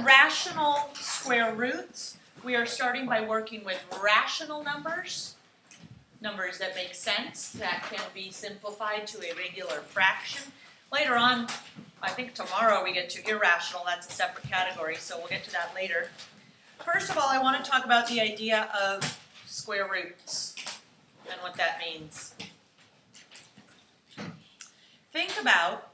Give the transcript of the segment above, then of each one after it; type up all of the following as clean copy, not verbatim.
rational square roots, we are starting by working with rational numbers, numbers that make sense, that can be simplified to a regular fraction. Later on, I think tomorrow we get to irrational, that's a separate category, so we'll get to that later. First of all, I want to talk about the idea of square roots and what that means. Think about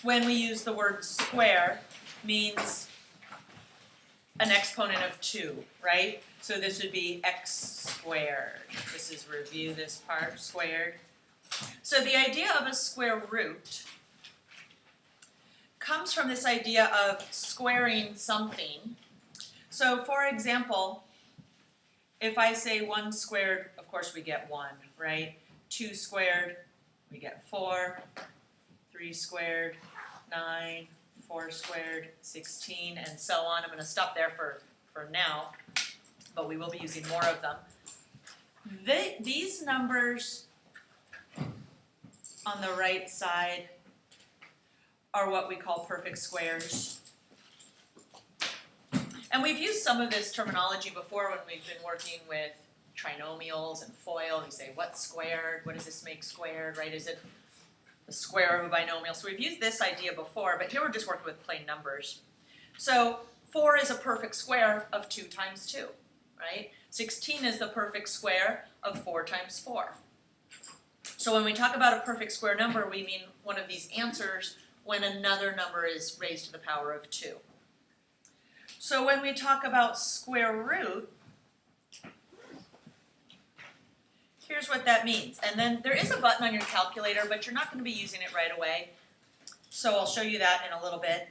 when we use the word square means an exponent of 2, right? So this would be x squared. This is review this part, squared. So the idea of a square root comes from this idea of squaring something. So for example, if I say 1 squared, of course we get 1, right? 2 squared, we get 4. 3 squared, 9. 4 squared, 16, and so on. I'm going to stop there for now, but we will be using more of them. These numbers on the right side are what we call perfect squares. And we've used some of this terminology before when we've been working with trinomials and FOIL. We say, what's squared? What does this make squared, right? Is it the square of a binomial? So we've used this idea before, but here we're just working with plain numbers. So 4 is a perfect square of 2 times 2, right? 16 is the perfect square of 4 times 4. So when we talk about a perfect square number, we mean one of these answers when another number is raised to the power of 2. So when we talk about square root, here's what that means. And then there is a button on your calculator, but you're not going to be using it right away. So I'll show you that in a little bit.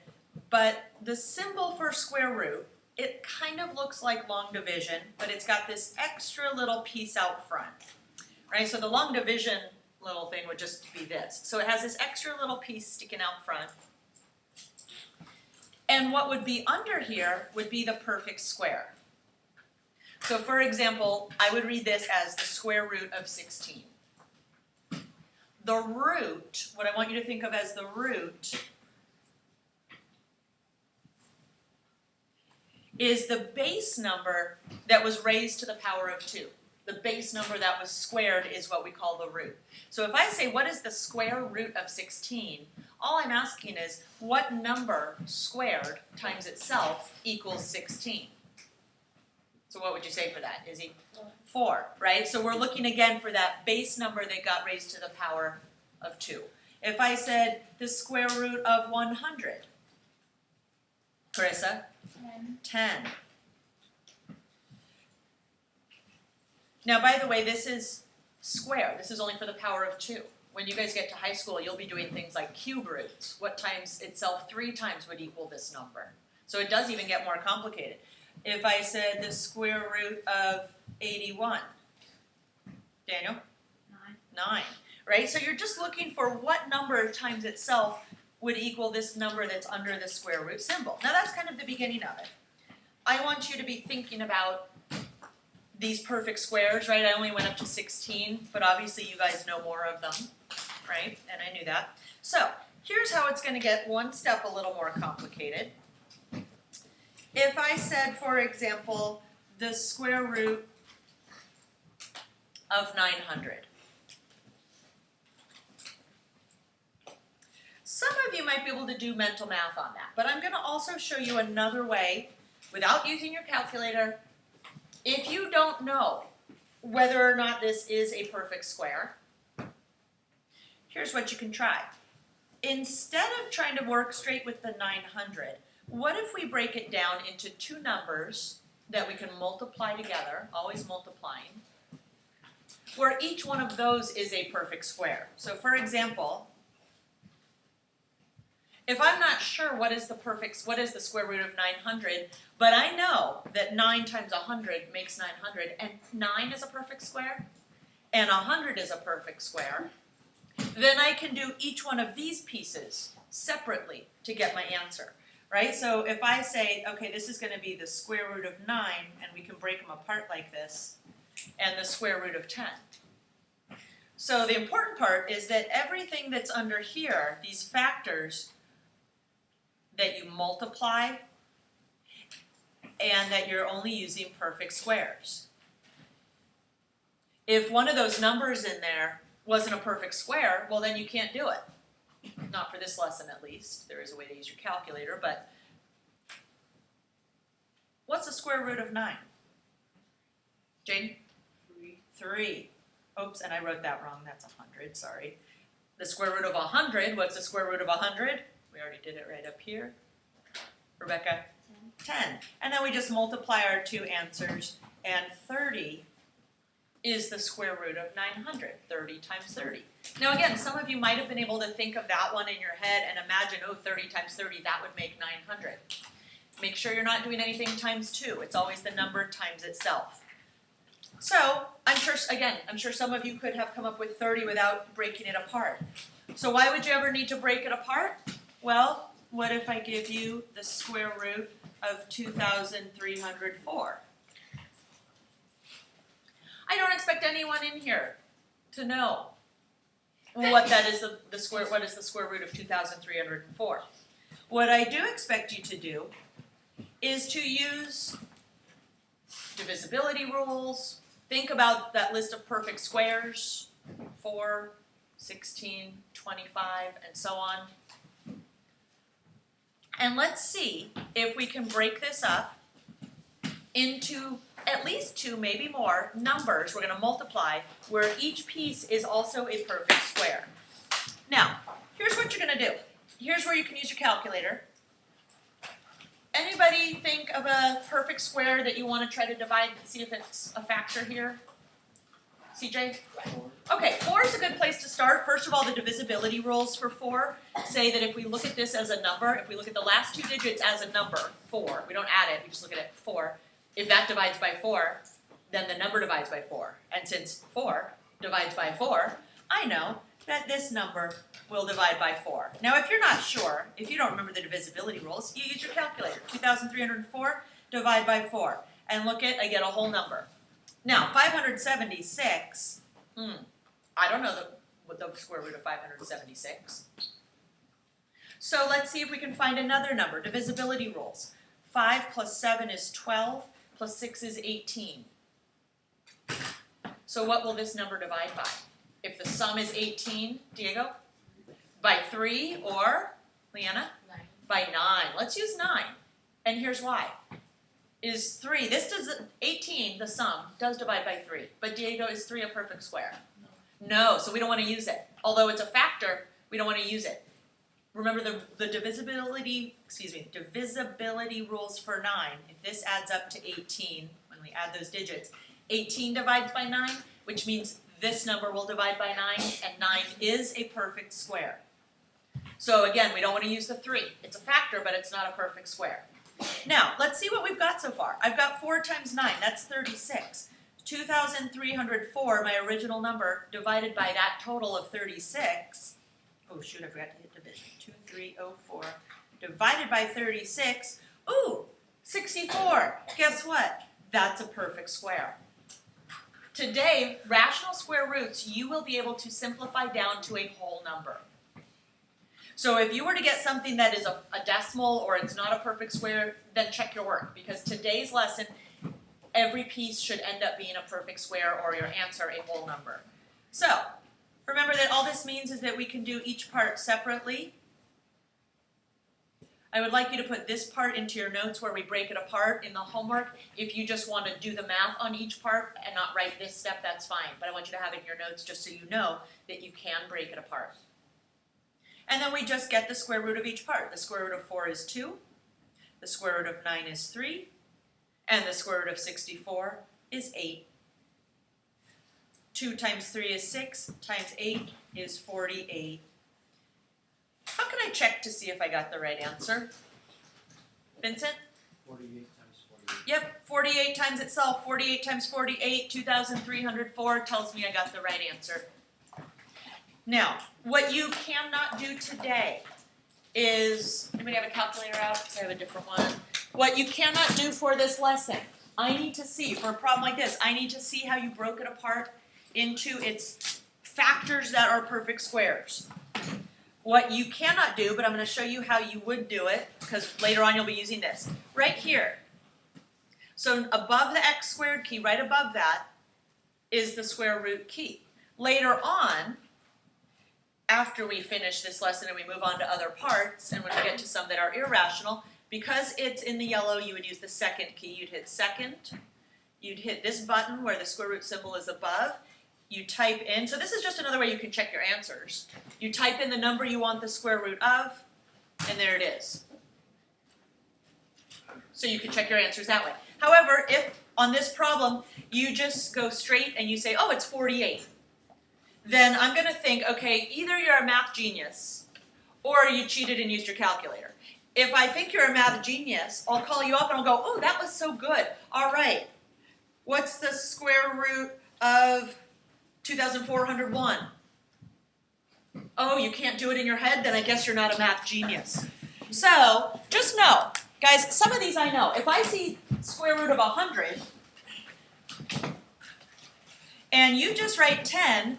But the symbol for square root, it kind of looks like long division, but it's got this extra little piece out front, right? So the long division little thing would just be this. So it has this extra little piece sticking out front. And what would be under here would be the perfect square. So for example, I would read this as the square root of 16. The root, what I want you to think of as the root, is the base number that was raised to the power of 2. The base number that was squared is what we call the root. So if I say, what is the square root of 16? All I'm asking is, what number squared times itself equals 16? So what would you say for that, Izzy? 4, right? So we're looking again for that base number that got raised to the power of 2. If I said the square root of 100, Carissa? 10. Now, by the way, this is square. This is only for the power of 2. When you guys get to high school, you'll be doing things like cube roots. What times itself 3 times would equal this number? So it does even get more complicated. If I said the square root of 81, Daniel? 9, right? So you're just looking for what number times itself would equal this number that's under the square root symbol. Now that's kind of the beginning of it. I want you to be thinking about these perfect squares, right? I only went up to 16, but obviously you guys know more of them, right? And I knew that. So here's how it's going to get one step a little more complicated. If I said, for example, the square root of 900. Some of you might be able to do mental math on that, but I'm going to also show you another way, without using your calculator. If you don't know whether or not this is a perfect square, here's what you can try. Instead of trying to work straight with the 900, what if we break it down into 2 numbers that we can multiply together, always multiplying, where each one of those is a perfect square? So for example, if I'm not sure what is the square root of 900, but I know that 9 times 100 makes 900, and 9 is a perfect square, and 100 is a perfect square, then I can do each one of these pieces separately to get my answer, right? So if I say, okay, this is going to be the square root of 9, and we can break them apart like this, and the square root of 10. So the important part is that everything that's under here, these factors that you multiply and that you're only using perfect squares. If one of those numbers in there wasn't a perfect square, well then you can't do it. Not for this lesson at least. There is a way to use your calculator, but what's the square root of 9? Jane? 3. Oops, and I wrote that wrong. That's 100, sorry. The square root of 100, what's the square root of 100? We already did it right up here. Rebecca? 10. And then we just multiply our two answers, and 30 is the square root of 900, 30 times 30. Now again, some of you might have been able to think of that one in your head and imagine, oh, 30 times 30, that would make 900. Make sure you're not doing anything times 2. It's always the number times itself. So, I'm sure some of you could have come up with 30 without breaking it apart. So why would you ever need to break it apart? Well, what if I give you the square root of 2,304? I don't expect anyone in here to know what that is what is the square root of 2,304. What I do expect you to do is to use divisibility rules. Think about that list of perfect squares, 4, 16, 25, and so on. And let's see if we can break this up into at least 2, maybe more, numbers we're going to multiply where each piece is also a perfect square. Now, here's what you're going to do. Here's where you can use your calculator. Anybody think of a perfect square that you want to try to divide and see if it's a factor here? CJ? 4. Okay, 4 is a good place to start. First of all, the divisibility rules for 4 say that if we look at this as a number, if we look at the last 2 digits as a number, 4, we don't add it, we just look at it, 4. If that divides by 4, then the number divides by 4. And since 4 divides by 4, I know that this number will divide by 4. Now, if you're not sure, if you don't remember the divisibility rules, you use your calculator. 2,304, divide by 4. And look at, I get a whole number. Now, 576, I don't know what the square root of 576. So let's see if we can find another number. Divisibility rules. 5 plus 7 is 12, plus 6 is 18. So what will this number divide by? If the sum is 18, Diego? By 3 or, Leanna? 9. By 9. Let's use 9. And here's why. Is 3, 18, the sum, does divide by 3. But Diego, is 3 a perfect square? No, so we don't want to use it. Although it's a factor, we don't want to use it. Remember the divisibility rules for 9. If this adds up to 18, when we add those digits, 18 divides by 9, which means this number will divide by 9, and 9 is a perfect square. So again, we don't want to use the 3. It's a factor, but it's not a perfect square. Now, let's see what we've got so far. I've got 4 times 9, that's 36. 2,304, my original number, divided by that total of 36. Oh shoot, I forgot to hit division. 2,304 divided by 36. Ooh, 64. Guess what? That's a perfect square. Today, rational square roots, you will be able to simplify down to a whole number. So if you were to get something that is a decimal or it's not a perfect square, then check your work. Because today's lesson, every piece should end up being a perfect square or your answer a whole number. So, remember that all this means is that we can do each part separately. I would like you to put this part into your notes where we break it apart in the homework. If you just want to do the math on each part and not write this step, that's fine. But I want you to have it in your notes just so you know that you can break it apart. And then we just get the square root of each part. The square root of 4 is 2. The square root of 9 is 3. And the square root of 64 is 8. 2 times 3 is 6, times 8 is 48. How can I check to see if I got the right answer? Vincent? 48 times 48. Yep, 48 times itself. 48 times 48, 2,304 tells me I got the right answer. Now, what you cannot do today is, anybody have a calculator out? I have a different one. What you cannot do for this lesson, I need to see, for a problem like this, I need to see how you broke it apart into its factors that are perfect squares. What you cannot do, but I'm going to show you how you would do it, because later on you'll be using this. Right here, So above the x squared key, right above that, is the square root key. Later on, after we finish this lesson and we move on to other parts, and when we get to some that are irrational, because it's in the yellow, you would use the second key. You'd hit second, you'd hit this button where the square root symbol is above, you type in, so this is just another way you can check your answers. You type in the number you want the square root of, and there it is. So you can check your answers that way. However, if on this problem you just go straight and you say, oh, it's 48, then I'm going to think, okay, either you're a math genius or you cheated and used your calculator. If I think you're a math genius, I'll call you up and I'll go, oh, that was so good. All right, what's the square root of 2,401? Oh, you can't do it in your head? Then I guess you're not a math genius. So just know, guys, some of these I know. If I see square root of 100 and you just write 10,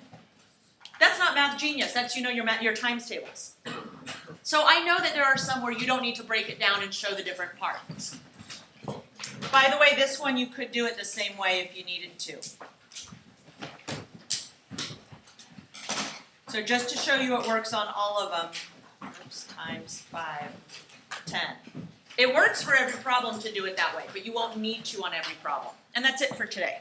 that's not math genius. That's, you know, your times tables. So I know that there are some where you don't need to break it down and show the different parts. By the way, this one you could do it the same way if you needed to. So just to show you it works on all of them, oops, times 5, 10. It works for every problem to do it that way, but you won't need to on every problem. And that's it for today.